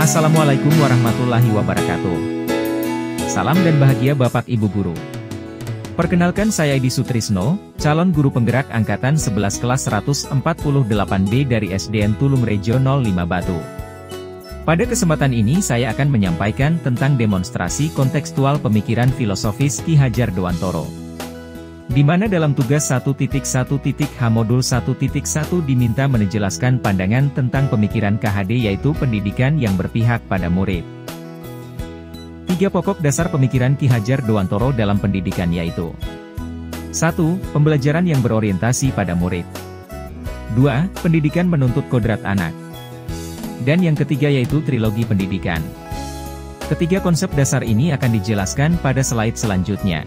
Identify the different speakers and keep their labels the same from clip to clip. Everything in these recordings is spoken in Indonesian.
Speaker 1: Assalamualaikum warahmatullahi wabarakatuh. Salam dan bahagia Bapak Ibu Guru. Perkenalkan saya Edi Sutrisno, calon guru penggerak Angkatan 11 kelas 148B dari SDN Tulung Rejo 05 Batu. Pada kesempatan ini saya akan menyampaikan tentang demonstrasi kontekstual pemikiran filosofis Ki Hajar Dewantoro. Di mana dalam tugas 1.1.H modul 1.1 diminta menjelaskan pandangan tentang pemikiran KHD yaitu pendidikan yang berpihak pada murid. 3 pokok dasar pemikiran Ki Hajar Dewantoro dalam pendidikan yaitu 1. Pembelajaran yang berorientasi pada murid. 2. Pendidikan menuntut kodrat anak. Dan yang ketiga yaitu trilogi pendidikan. Ketiga konsep dasar ini akan dijelaskan pada slide selanjutnya.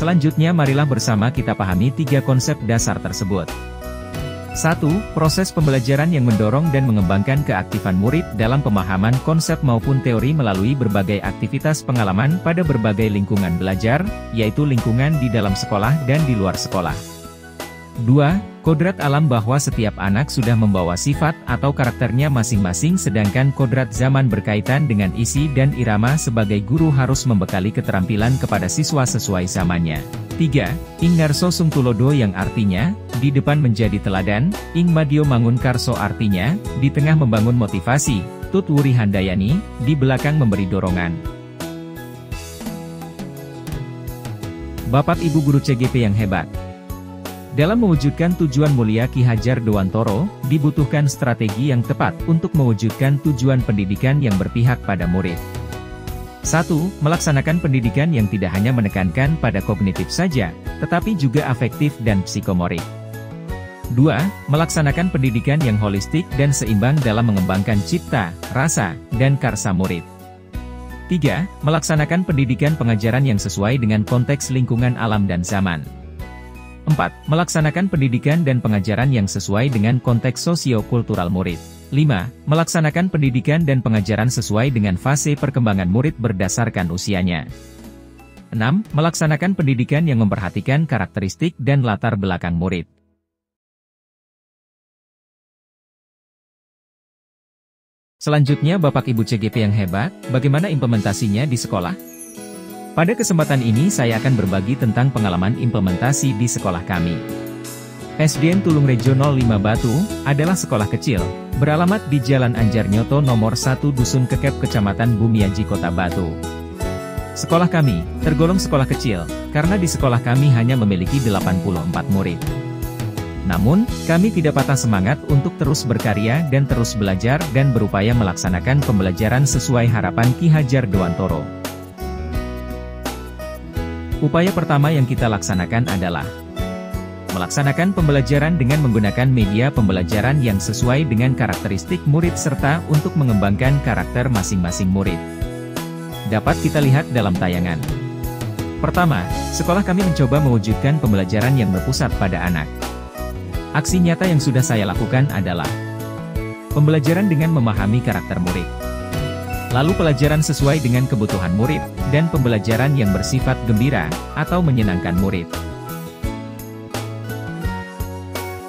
Speaker 1: Selanjutnya marilah bersama kita pahami 3 konsep dasar tersebut. 1. Proses pembelajaran yang mendorong dan mengembangkan keaktifan murid dalam pemahaman konsep maupun teori melalui berbagai aktivitas pengalaman pada berbagai lingkungan belajar, yaitu lingkungan di dalam sekolah dan di luar sekolah. 2. Kodrat alam bahwa setiap anak sudah membawa sifat atau karakternya masing-masing sedangkan kodrat zaman berkaitan dengan isi dan irama sebagai guru harus membekali keterampilan kepada siswa sesuai zamannya. 3. Ing ngarso sung tulodo yang artinya, di depan menjadi teladan, ing madyo mangun karso artinya, di tengah membangun motivasi, tut wuri handayani, di belakang memberi dorongan. Bapak Ibu Guru CGP yang hebat. Dalam mewujudkan tujuan mulia Ki Hajar Dewantoro, dibutuhkan strategi yang tepat untuk mewujudkan tujuan pendidikan yang berpihak pada murid. 1. Melaksanakan pendidikan yang tidak hanya menekankan pada kognitif saja, tetapi juga afektif dan psikomotorik. 2. Melaksanakan pendidikan yang holistik dan seimbang dalam mengembangkan cipta, rasa, dan karsa murid. 3. Melaksanakan pendidikan pengajaran yang sesuai dengan konteks lingkungan alam dan zaman. 4. Melaksanakan pendidikan dan pengajaran yang sesuai dengan konteks sosio-kultural murid. 5. Melaksanakan pendidikan dan pengajaran sesuai dengan fase perkembangan murid berdasarkan usianya. 6. Melaksanakan pendidikan yang memperhatikan karakteristik dan latar belakang murid. Selanjutnya Bapak Ibu CGP yang hebat, bagaimana implementasinya di sekolah? Pada kesempatan ini saya akan berbagi tentang pengalaman implementasi di sekolah kami. SDN Tulung Rejo 05 Batu, adalah sekolah kecil, beralamat di Jalan Anjar Nyoto nomor 1 Dusun Kekep Kecamatan Bumiaji Kota Batu. Sekolah kami, tergolong sekolah kecil, karena di sekolah kami hanya memiliki 84 murid. Namun, kami tidak patah semangat untuk terus berkarya dan terus belajar dan berupaya melaksanakan pembelajaran sesuai harapan Ki Hajar Dewantoro. Upaya pertama yang kita laksanakan adalah melaksanakan pembelajaran dengan menggunakan media pembelajaran yang sesuai dengan karakteristik murid serta untuk mengembangkan karakter masing-masing murid. Dapat kita lihat dalam tayangan. Pertama, sekolah kami mencoba mewujudkan pembelajaran yang berpusat pada anak. Aksi nyata yang sudah saya lakukan adalah pembelajaran dengan memahami karakter murid. Lalu pelajaran sesuai dengan kebutuhan murid, dan pembelajaran yang bersifat gembira, atau menyenangkan murid.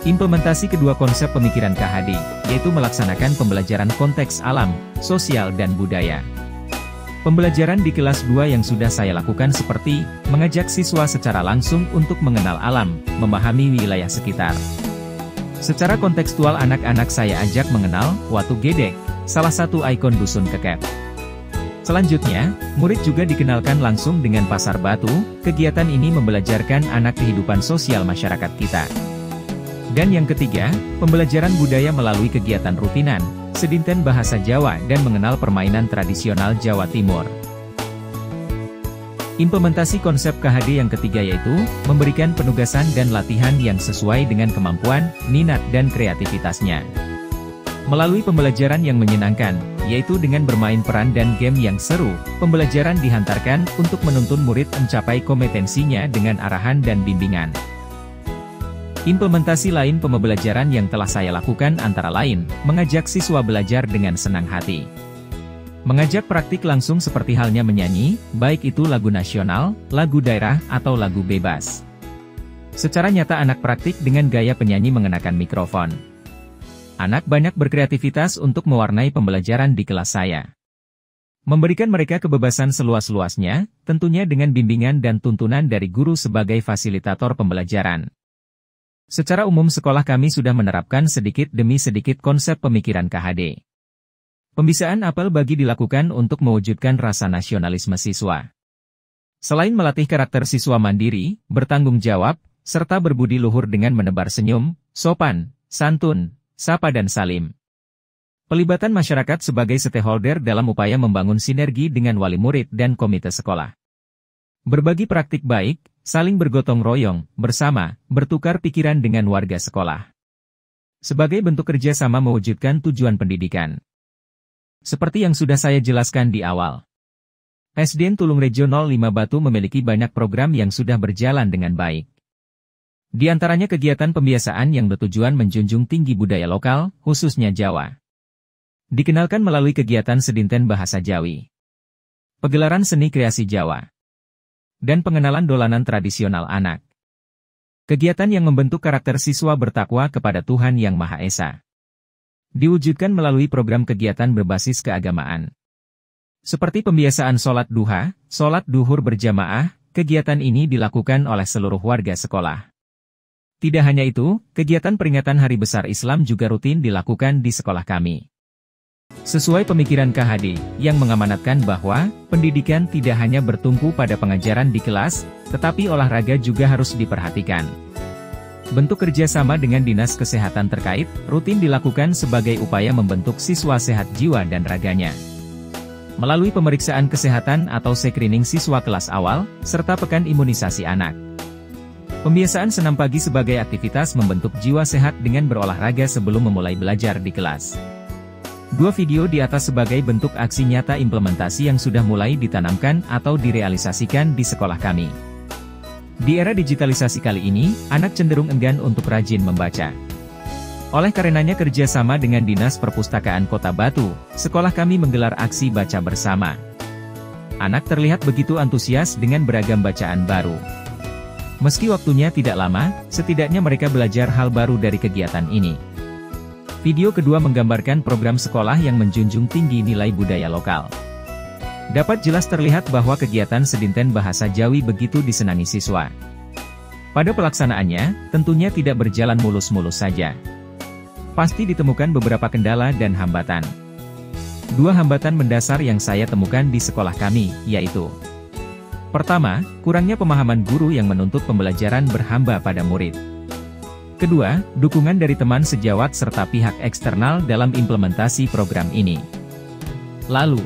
Speaker 1: Implementasi kedua konsep pemikiran KHD, yaitu melaksanakan pembelajaran konteks alam, sosial dan budaya. Pembelajaran di kelas 2 yang sudah saya lakukan seperti, mengajak siswa secara langsung untuk mengenal alam, memahami wilayah sekitar. Secara kontekstual anak-anak saya ajak mengenal, Watu Gedek, salah satu ikon Dusun Kekep. Selanjutnya, murid juga dikenalkan langsung dengan Pasar Batu. Kegiatan ini membelajarkan anak kehidupan sosial masyarakat kita. Dan yang ketiga, pembelajaran budaya melalui kegiatan rutinan, sedinten bahasa Jawa dan mengenal permainan tradisional Jawa Timur. Implementasi konsep KHD yang ketiga yaitu, memberikan penugasan dan latihan yang sesuai dengan kemampuan, minat dan kreativitasnya. Melalui pembelajaran yang menyenangkan, yaitu dengan bermain peran dan game yang seru, pembelajaran dihantarkan untuk menuntun murid mencapai kompetensinya dengan arahan dan bimbingan. Implementasi lain pembelajaran yang telah saya lakukan antara lain, mengajak siswa belajar dengan senang hati. Mengajak praktik langsung seperti halnya menyanyi, baik itu lagu nasional, lagu daerah, atau lagu bebas. Secara nyata anak praktik dengan gaya penyanyi mengenakan mikrofon. Anak banyak berkreativitas untuk mewarnai pembelajaran di kelas saya. Memberikan mereka kebebasan seluas-luasnya, tentunya dengan bimbingan dan tuntunan dari guru sebagai fasilitator pembelajaran. Secara umum sekolah kami sudah menerapkan sedikit demi sedikit konsep pemikiran KHD. Pembisaan apel bagi dilakukan untuk mewujudkan rasa nasionalisme siswa. Selain melatih karakter siswa mandiri, bertanggung jawab, serta berbudi luhur dengan menebar senyum, sopan, santun, sapa dan salim. Pelibatan masyarakat sebagai stakeholder dalam upaya membangun sinergi dengan wali murid dan komite sekolah. Berbagi praktik baik, saling bergotong royong, bersama, bertukar pikiran dengan warga sekolah. Sebagai bentuk kerjasama mewujudkan tujuan pendidikan. Seperti yang sudah saya jelaskan di awal. SDN Tulungrejo 05 Batu memiliki banyak program yang sudah berjalan dengan baik. Di antaranya kegiatan pembiasaan yang bertujuan menjunjung tinggi budaya lokal, khususnya Jawa. Dikenalkan melalui kegiatan Sedinten Bahasa Jawi, pegelaran seni kreasi Jawa, dan pengenalan dolanan tradisional anak. Kegiatan yang membentuk karakter siswa bertakwa kepada Tuhan Yang Maha Esa. Diwujudkan melalui program kegiatan berbasis keagamaan. Seperti pembiasaan sholat duha, sholat duhur berjamaah, kegiatan ini dilakukan oleh seluruh warga sekolah. Tidak hanya itu, kegiatan peringatan Hari Besar Islam juga rutin dilakukan di sekolah kami. Sesuai pemikiran KHD, yang mengamanatkan bahwa, pendidikan tidak hanya bertumpu pada pengajaran di kelas, tetapi olahraga juga harus diperhatikan. Bentuk kerjasama dengan Dinas Kesehatan terkait, rutin dilakukan sebagai upaya membentuk siswa sehat jiwa dan raganya. Melalui pemeriksaan kesehatan atau screening siswa kelas awal, serta pekan imunisasi anak. Pembiasaan senam pagi sebagai aktivitas membentuk jiwa sehat dengan berolahraga sebelum memulai belajar di kelas. Dua video di atas sebagai bentuk aksi nyata implementasi yang sudah mulai ditanamkan atau direalisasikan di sekolah kami. Di era digitalisasi kali ini, anak cenderung enggan untuk rajin membaca. Oleh karenanya kerjasama dengan Dinas Perpustakaan Kota Batu, sekolah kami menggelar aksi baca bersama. Anak terlihat begitu antusias dengan beragam bacaan baru. Meski waktunya tidak lama, setidaknya mereka belajar hal baru dari kegiatan ini. Video kedua menggambarkan program sekolah yang menjunjung tinggi nilai budaya lokal. Dapat jelas terlihat bahwa kegiatan Sedinten Bahasa Jawi begitu disenangi siswa. Pada pelaksanaannya, tentunya tidak berjalan mulus-mulus saja. Pasti ditemukan beberapa kendala dan hambatan. Dua hambatan mendasar yang saya temukan di sekolah kami, yaitu: pertama, kurangnya pemahaman guru yang menuntut pembelajaran berhamba pada murid. Kedua, dukungan dari teman sejawat serta pihak eksternal dalam implementasi program ini. Lalu,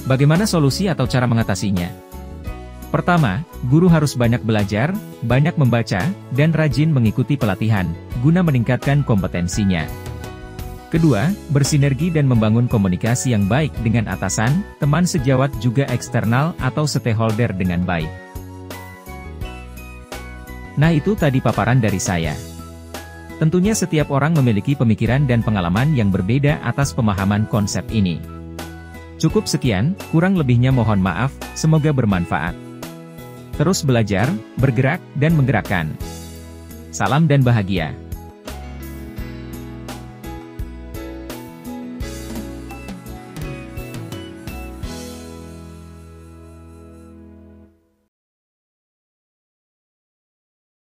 Speaker 1: bagaimana solusi atau cara mengatasinya? Pertama, guru harus banyak belajar, banyak membaca, dan rajin mengikuti pelatihan, guna meningkatkan kompetensinya. Kedua, bersinergi dan membangun komunikasi yang baik dengan atasan, teman sejawat juga eksternal atau stakeholder dengan baik. Nah itu tadi paparan dari saya. Tentunya setiap orang memiliki pemikiran dan pengalaman yang berbeda atas pemahaman konsep ini. Cukup sekian, kurang lebihnya mohon maaf, semoga bermanfaat. Terus belajar, bergerak, dan menggerakkan. Salam dan bahagia.